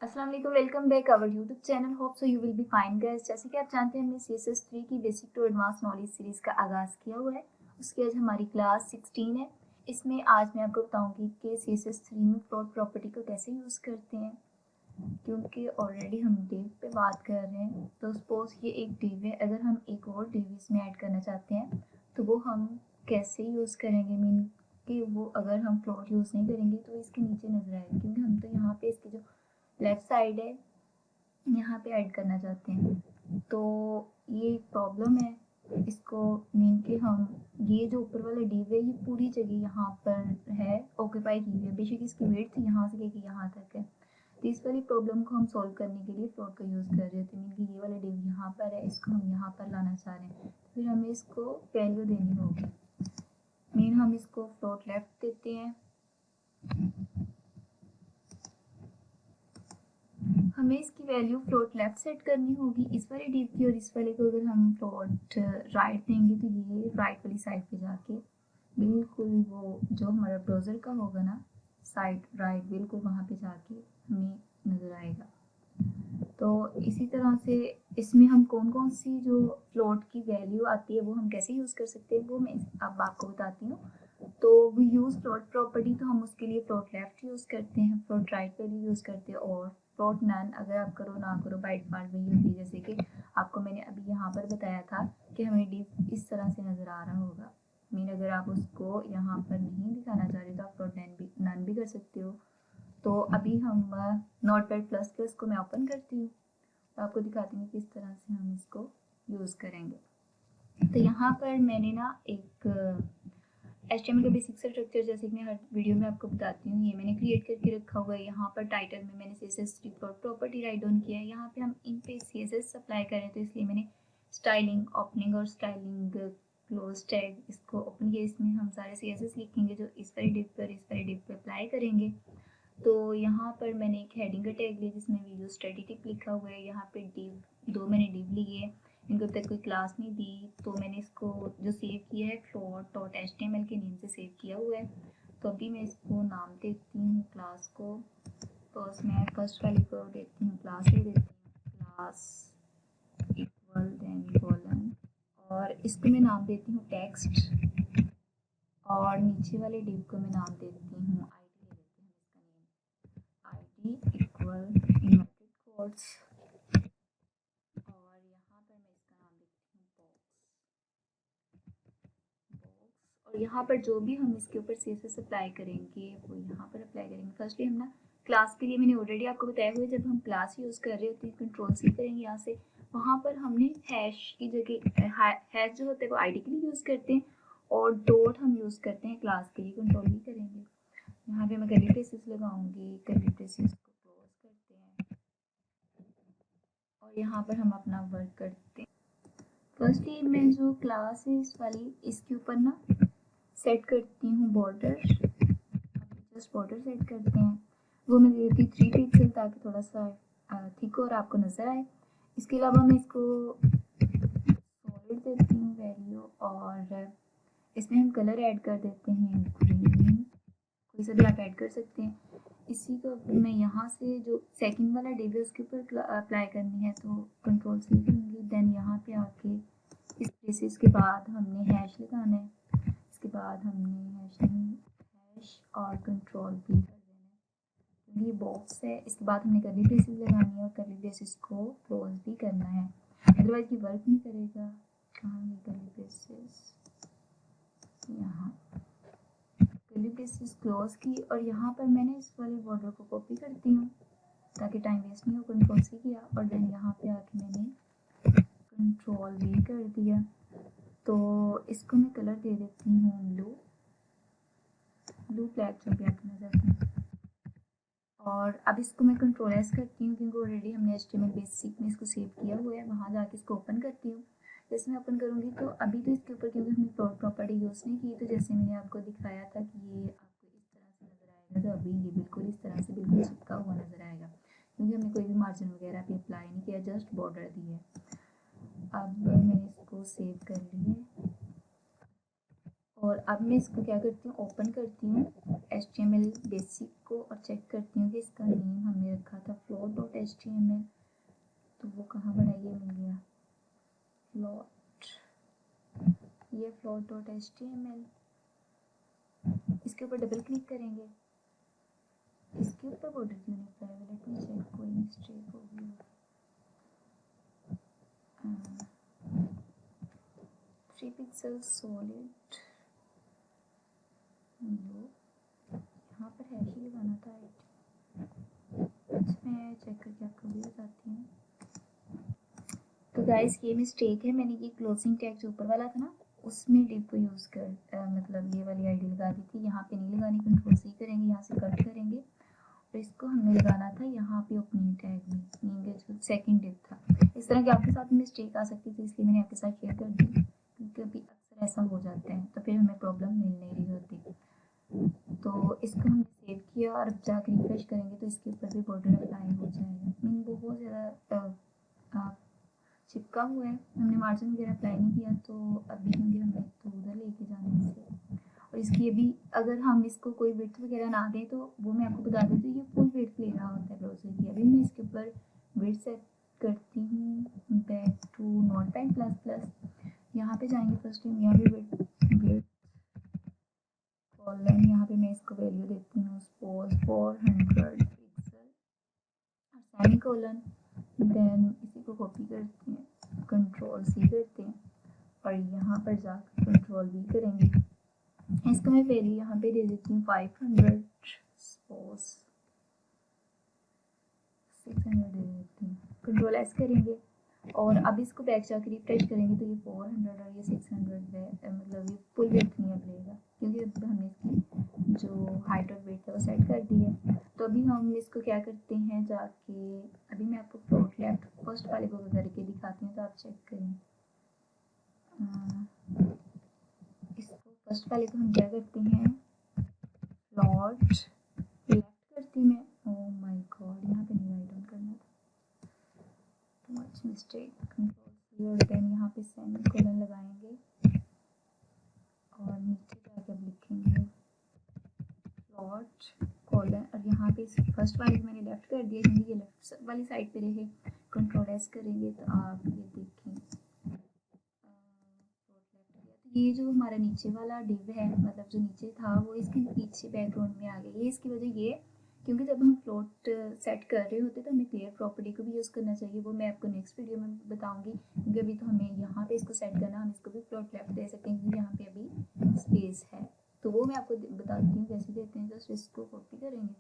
अस्सलाम वालेकुम, welcome back our YouTube channel. Hope so you will be fine guys. जैसे कि आप जानते हैं हमने CSS3 की basic to advance knowledge series का आगाज़ किया हुआ है। उसकी आज हमारी क्लास 16 है। इसमें आज मैं आपको बताऊंगी कि CSS3 में फ्लोट प्रॉपर्टी को कैसे यूज़ करते हैं। क्योंकि ऑलरेडी हम डिव पे बात कर रहे हैं, तो सपोज ये एक डिव है, अगर हम एक और डिव इसमें ऐड करना चाहते हैं तो वो हम कैसे यूज़ करेंगे। मीन कि वो अगर हम फ्लोट यूज़ नहीं करेंगे तो इसके नीचे नज़र आएगा, क्योंकि हम तो यहाँ पे इसकी जो लेफ्ट साइड है यहाँ पे ऐड करना चाहते हैं। तो ये प्रॉब्लम है इसको, मीन कि हम ये जो ऊपर वाला डिव है ये पूरी जगह यहाँ पर है ऑक्यूपाई की हुई है। बेशक इसकी वेट यहाँ से लेके यहाँ तक है। तो इस वाली प्रॉब्लम को हम सॉल्व करने के लिए फ्लोट का यूज़ कर रहे थे। मीन कि ये वाला डिव यहाँ पर है, इसको हम यहाँ पर लाना चाह रहे हैं, तो फिर हमें इसको वैल्यू देनी होगी। मीन हम इसको फ्लोट लेफ्ट देते हैं, हमें इसकी वैल्यू फ्लोट लेफ्ट सेट करनी होगी इस वाले डिव की, और इस वाले को अगर हम फ्लोट राइट देंगे तो ये राइट वाली साइड पे जाके बिल्कुल वो जो हमारा ब्राउज़र का होगा ना साइड राइट, बिल्कुल वहाँ पे जाके हमें नज़र आएगा। तो इसी तरह से इसमें हम कौन कौन सी जो फ्लोट की वैल्यू आती है वो हम कैसे यूज़ कर सकते हैं वो मैं अब आपको बताती हूँ। तो वी यूज़ फ्लोट प्रॉपर्टी, तो हम उसके लिए फ्लोट लेफ्ट यूज़ करते हैं, फ्लोट राइट वैल्यू यूज़ करते हैं, और फ्लोट नन अगर आप करो ना करो बाय डिफ़ॉल्ट वही होती है। जैसे कि आपको मैंने अभी यहाँ पर बताया था कि हमें डिव इस तरह से नज़र आ रहा होगा। मीन अगर आप उसको यहाँ पर नहीं दिखाना चाह रहे तो आप फ्लोट नन भी कर सकते हो। तो अभी हम नोटपैड प्लस प्लस को मैं ओपन करती हूँ, तो आपको दिखाती हूँ किस तरह से हम इसको यूज़ करेंगे। तो यहाँ पर मैंने ना एक HTML का बेसिक स्ट्रक्चर, जैसे कि मैं हर वीडियो में आपको बताती हूँ, ये मैंने क्रिएट करके रखा हुआ है। यहाँ पर टाइटल में मैंने CSS3 float property write down किया है। यहाँ पे हम इन पे CSS अप्लाई करें तो इसलिए मैंने स्टाइलिंग ओपनिंग और स्टाइलिंग क्लोज टैग इसको ओपन किया। इसमें हम सारे CSS लिखेंगे जो इस वाली डिव पर इस वाली डिव पर अप्लाई करेंगे। तो यहाँ पर मैंने एक हेडिंग का टैग लिया जिसमें वीडियो स्टैटिक लिखा हुआ है। यहाँ पे डिव दो मैंने डिव लिए है, इनको अब तक कोई क्लास नहीं दी, तो मैंने इसको जो सेव किया है float.html के नेम से सेव किया हुआ है। तो अभी मैं इसको नाम देती हूँ क्लास को। फर्स्ट मैं फर्स्ट वाली को देती हूँ क्लास, ले देती हूँ क्लास इक्वल देन कॉलन, और इसको मैं नाम देती हूँ टेक्स्ट, और नीचे वाले डिव को मैं नाम देती हूँ ID, ले देते हैं इसका name ID equal inverted quotes, और यहाँ पर मैं इसका नाम देती हूँ बॉक्स। और यहाँ पर जो भी हम इसके ऊपर CSS अप्लाई करेंगे वो यहाँ पर अप्लाई करेंगे। फर्स्टली हम ना क्लास के लिए मैंने ऑलरेडी आपको बताया हुआ है, जब हम क्लास यूज़ कर रहे होते हैं कंट्रोल-C करेंगे यहाँ से, वहाँ पर हमने हैश की जगह हैश जो होता है वो ID के लिए यूज़ करते हैं, और डॉट हम यूज़ करते हैं क्लास के लिए, कंट्रोल-V करेंगे। यहाँ पे मैं कर्ली ब्रेसेस लगाऊंगी, कर्ली ब्रेसेस को क्लोज करते हैं, और यहाँ पर हम अपना वर्क करते हैं। फर्स्टली मैं जो क्लास है इस वाली, इसके ऊपर ना सेट करती हूँ बॉर्डर। जस्ट बॉर्डर सेट करते हैं, वो मैं दे देती 3 पिक्सल ताकि थोड़ा सा थिक और आपको नज़र आए। इसके अलावा मैं इसको सॉलिड देती हूँ वैल्यू, और इसमें हम कलर ऐड कर देते हैं ग्रीन, कोई सा भी आप ऐड कर सकते हैं। इसी को मैं यहाँ से जो सेकंड वाला डिव है उसके ऊपर अप्लाई करनी है, तो कंट्रोल-C करूँगी। देन यहाँ पे आके इस प्लेसेस के बाद हमने हैश लगाना है, इसके बाद हमने हैश और कंट्रोल-V कर देना है, क्योंकि ये बॉक्स है। इसके बाद हमने कर्ली ब्रेसेस लगानी है और कर्ली ब्रेसेस को क्लोज भी करना है, अदरवाइज ये वर्क नहीं करेगा। कहाँ गई कर्ली ब्रेसेस, यहाँ कर्ली ब्रेसेस क्लोज की, और यहाँ पर मैंने इस वाले बॉर्डर को कॉपी करती हूँ ताकि टाइम वेस्ट नहीं हो। कंट्रोल-C किया और देन यहाँ पे आके मैंने कंट्रोल-V कर दिया। तो इसको मैं कलर दे देती हूँ ब्लू ब्लैक, जो भी आपको नजर आता है। और अब इसको मैं कंट्रोल-S करती हूँ, क्योंकि ऑलरेडी हमने HTML बेसिक में इसको सेव किया हुआ है। वहाँ जाके इसको ओपन करती हूँ। जैसे मैं ओपन करूँगी तो अभी तो इसके ऊपर क्योंकि हमने फ्लोट प्रॉपर्टी यूज़ नहीं की, तो जैसे मैंने आपको दिखाया था कि ये आपको इस तरह से नज़र आएगा, तो अभी ये बिल्कुल इस तरह से बिल्कुल चिपका हुआ नज़र आएगा, क्योंकि हमने कोई भी मार्जिन वगैरह भी अप्लाई नहीं किया, जस्ट बॉर्डर दी है। अब मैंने इसको सेव कर लिया, और अब मैं इसको क्या करती हूँ, ओपन करती हूँ HTML बेसिक को और चेक करती हूँ कि इसका नेम हमने रखा था float float.html, तो वो कहाँ पड़ा, ये मिल गया फ्लोट, ये float.html। इसके ऊपर डबल क्लिक करेंगे, इसके ऊपर बॉर्डर क्यों नहीं अप्लाई हुआ, लेट मी चेक, कोई मिस्टेक हो गई। 3 पिक्सल सॉलिड, यहाँ पर हैश ही लगाना था। अच्छा मैं चेक करके आपको भी बताती हूँ। तो गाइस ये मिस्टेक है, मैंने ये क्लोजिंग टैग जो ऊपर वाला था ना उसमें डिव को यूज़ कर मतलब ये वाली आईडी लगा दी थी, यहाँ पे नहीं लगानी। कंट्रोल सी करेंगे, यहाँ से कट करेंगे और इसको हमें लगाना था यहाँ पे ओपनिंग टैग में, मीन जो सेकंड डिव था। इस तरह की आपके साथ मिस्टेक आ सकती थी, इसलिए मैंने आपके साथ शेयर कर दी, क्योंकि अभी अक्सर ऐसा हो जाता है तो फिर हमें प्रॉब्लम मिल नहीं रही होती। तो इसको हमने सेव किया और अब जाकर रिफ्रेश करेंगे तो इसके ऊपर भी बॉर्डर अप्लाई हो जाएगा। मीन बहुत ज़्यादा चिपका हुआ है, हमने मार्जिन वगैरह अप्लाई नहीं किया, तो अभी क्योंकि हमें तो उधर लेके जाना है इसे। और इसकी अभी अगर हम इसको कोई विड्थ वगैरह ना दें तो वो मैं आपको बता देती हूँ, ये फुल विड्थ ले रहा होता है ब्राउज़र की। अभी मैं इसके ऊपर विड्थ सेट करती हूँ, back to Notepad plus plus, यहाँ पे जाएंगे फर्स्ट टाइम, यहाँ पे विड्थ कॉलन, यहाँ पे मैं इसको वैल्यू देती हूँ सपोज 400 पिक्सल और सेमी कॉलन। देन इसी को कॉपी करते हैं, कंट्रोल सी करते हैं और यहाँ पर जाकर कंट्रोल वी करेंगे। इसको मैं वैल्यू यहाँ पे दे देती हूँ 500, सपोज 600 दे देती हूँ। कंट्रोल एस करेंगे और अब इसको बैक जाकर रिफ्रेश करेंगे तो ये 400 और ये 600 है, मतलब ये फुल वेट नहीं अब लेगा, क्योंकि अब हमने इसकी जो हाइट और वेट है वो सेट कर दी है। तो अभी हम इसको क्या करते हैं, जाके अभी मैं आपको फ्लोट लेफ्ट फर्स्ट वाले को करके दिखाती हूँ, तो आप चेक करें। इसको फर्स्ट वाले को हम क्या करते हैं, फ्लोट लेफ्ट करती मैं, ओह माय गॉड यहाँ पे नहीं राइट डाउन करना था, too much mistake. Control C और देन यहाँ पे सेमी कोलन लगाएंगे और नीचे जाके अब लिखेंगे फ्लोट कोलन, और यहाँ पे फर्स्ट वाले को मैंने लेफ्ट कर दिया क्योंकि ये लेफ्ट वाली साइड पे रहे। कंट्रोल एस करेंगे तो आप ये देखें ये जो हमारा नीचे वाला डिव है, मतलब जो नीचे था वो इसके पीछे बैकग्राउंड में आ गया। ये इसकी वजह ये क्योंकि जब हम फ्लोट सेट कर रहे होते तो हमें क्लियर प्रॉपर्टी को भी यूज़ करना चाहिए, वो मैं आपको नेक्स्ट वीडियो में बताऊंगी। क्योंकि अभी तो हमें यहाँ पे इसको सेट करना, हम इसको भी फ्लोट लेफ्ट दे सकते हैं क्योंकि यहाँ पे अभी स्पेस है, तो वो मैं आपको बताती हूँ कैसे देते हैं। जस्ट इसको कॉपी करेंगे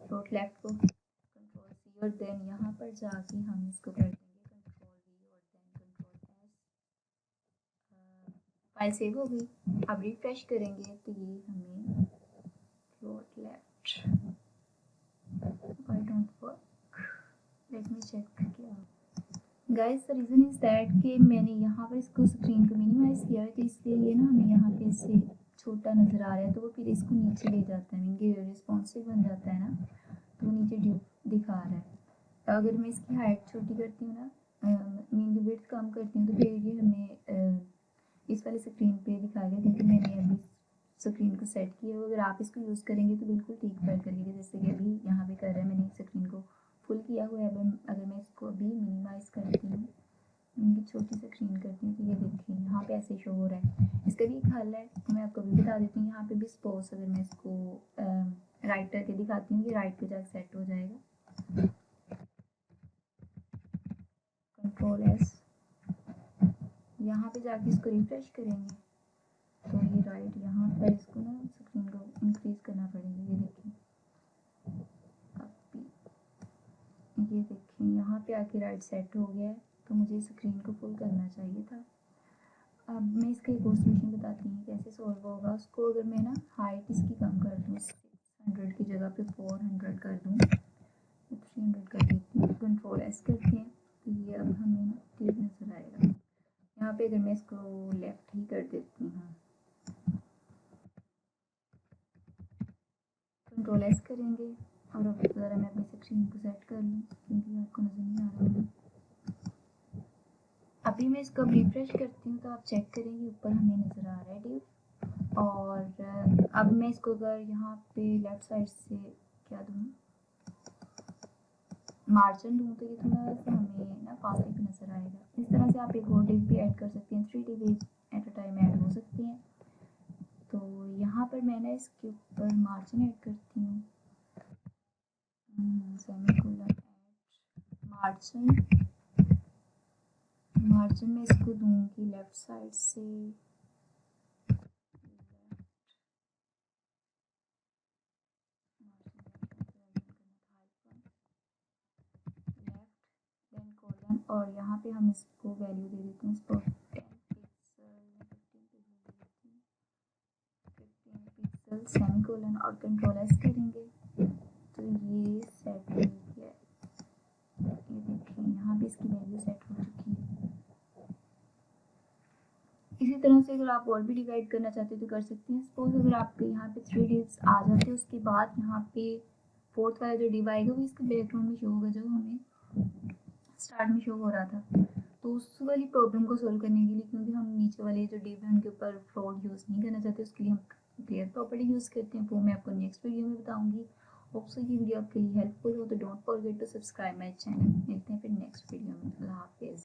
फ्लोट लेफ्ट को, कंट्रोल सी और देन यहाँ पर जाके हम इसको कर देंगे कंट्रोल वी और then control S. File save हो गई। अब रिफ्रेश करेंगे तो ये हमें float left, why don't work, let me check क्या guys. The reason is that कि मैंने यहाँ पर इसको स्क्रीन को मिनिमाइज़ किया है, तो इसलिए ये ना हमें यहाँ पे इससे छोटा नज़र आ रहा है, तो वो फिर इसको नीचे ले जाता है, इनके रिस्पॉन्सिव बन जाता है ना, तो वो नीचे दिखा रहा है। अगर मैं इसकी हाइट छोटी करती हूँ ना, मीन विड्थ कम करती हूँ, तो फिर ये हमें इस वाले स्क्रीन पे दिखाएगा, क्योंकि मैंने अभी स्क्रीन को सेट किया है। अगर आप इसको यूज़ करेंगे तो बिल्कुल ठीक वर्क करेगा, जैसे कि अभी यहाँ पे कर रहा है, मैंने स्क्रीन को फुल किया हुआ है। अगर मैं इसको अभी मिनिमाइज़ करती हूँ, इनकी छोटी स्क्रीन करती हूँ, तो ये देखिए यहाँ पे ऐसे शो हो रहा है। इसका भी एक हल है, तो मैं आपको भी बता देती हूँ। यहाँ पे भी सपोज अगर मैं इसको राइट करके दिखाती हूँ, ये राइट पे जाकर सेट हो जाएगा। कंट्रोल एस, यहाँ पे जाके इसको रिफ्रेश करेंगे तो ये राइट यहाँ पर इसको ना स्क्रीन को इंक्रीज करना पड़ेगा। ये देखिए अभी ये देखिए यहाँ पे आके राइट सेट हो गया है, तो मुझे स्क्रीन को फुल करना चाहिए था। अब मैं इसका एक और सोल्यूशन बताती हूँ कैसे सॉल्व होगा। उसको अगर मैं ना हाइट इसकी कम कर दूँ, 600 की जगह पे 400 कर दूँ, 300 कर देती हूँ, कंट्रोल एस करते हैं, तो ये अब हमें ना ठीक नज़र आएगा। यहाँ पे अगर मैं इसको लेफ्ट ही कर देती हूँ, कंट्रोल एस करेंगे और अब ज़रा मैं अपनी स्क्रीन को सेट कर लूँ क्योंकि आपको नज़र नहीं आ रहा है। अभी मैं इसको रिफ्रेश करती हूँ तो आप चेक करेंगे ऊपर हमें नज़र आ रहा है डिव। और अब मैं इसको अगर यहाँ पे लेफ़्ट साइड से क्या दूँ, मार्जिन दूँ तो ये थोड़ा सा हमें ना फास्टिंग पे नज़र आएगा। इस तरह से आप एक और डिव भी ऐड कर सकते हैं, 3 div at a time add हो सकती हैं। तो यहाँ पर मैं ना इसके ऊपर मार्जिन ऐड करती हूँ, सेमीकोलन ऐड मार्जिन। मार्जिन में इसको दूँगी लेफ़्ट साइड से, और यहाँ पे हम इसको वैल्यू दे देते हैं, इसको 10 पिक्सल सेमीकोलन और कंट्रोल एस करेंगे तो ये सेट हो गया। ये देखिए यहाँ पे इसकी वैल्यू सेट हो चुकी है। इसी तरह से अगर आप और भी डिवाइड करना चाहते हैं तो कर सकते हैं। सपोज अगर आपके यहाँ पे 3 डिव्स आ जाते हैं, उसके बाद यहाँ पे फोर्थ वाला जो डिव आएगा वो इसके बैकग्राउंड में शो होगा, जो हमें स्टार्ट में शो हो रहा था। तो उस वाली प्रॉब्लम को सोल्व करने के लिए, क्योंकि हम नीचे वाले जो डिव है उनके ऊपर फ्लोट यूज़ नहीं करना चाहते, उसके लिए हम क्लियर प्रॉपर्टी यूज़ करते हैं। वो मैं आपको नेक्स्ट वीडियो में बताऊंगी। होप सो ये वीडियो आपके लिए हेल्पफुल हो, तो don't forget to subscribe my channel. मिलते हैं फिर नेक्स्ट वीडियो में। अल्लाह हाफिज़।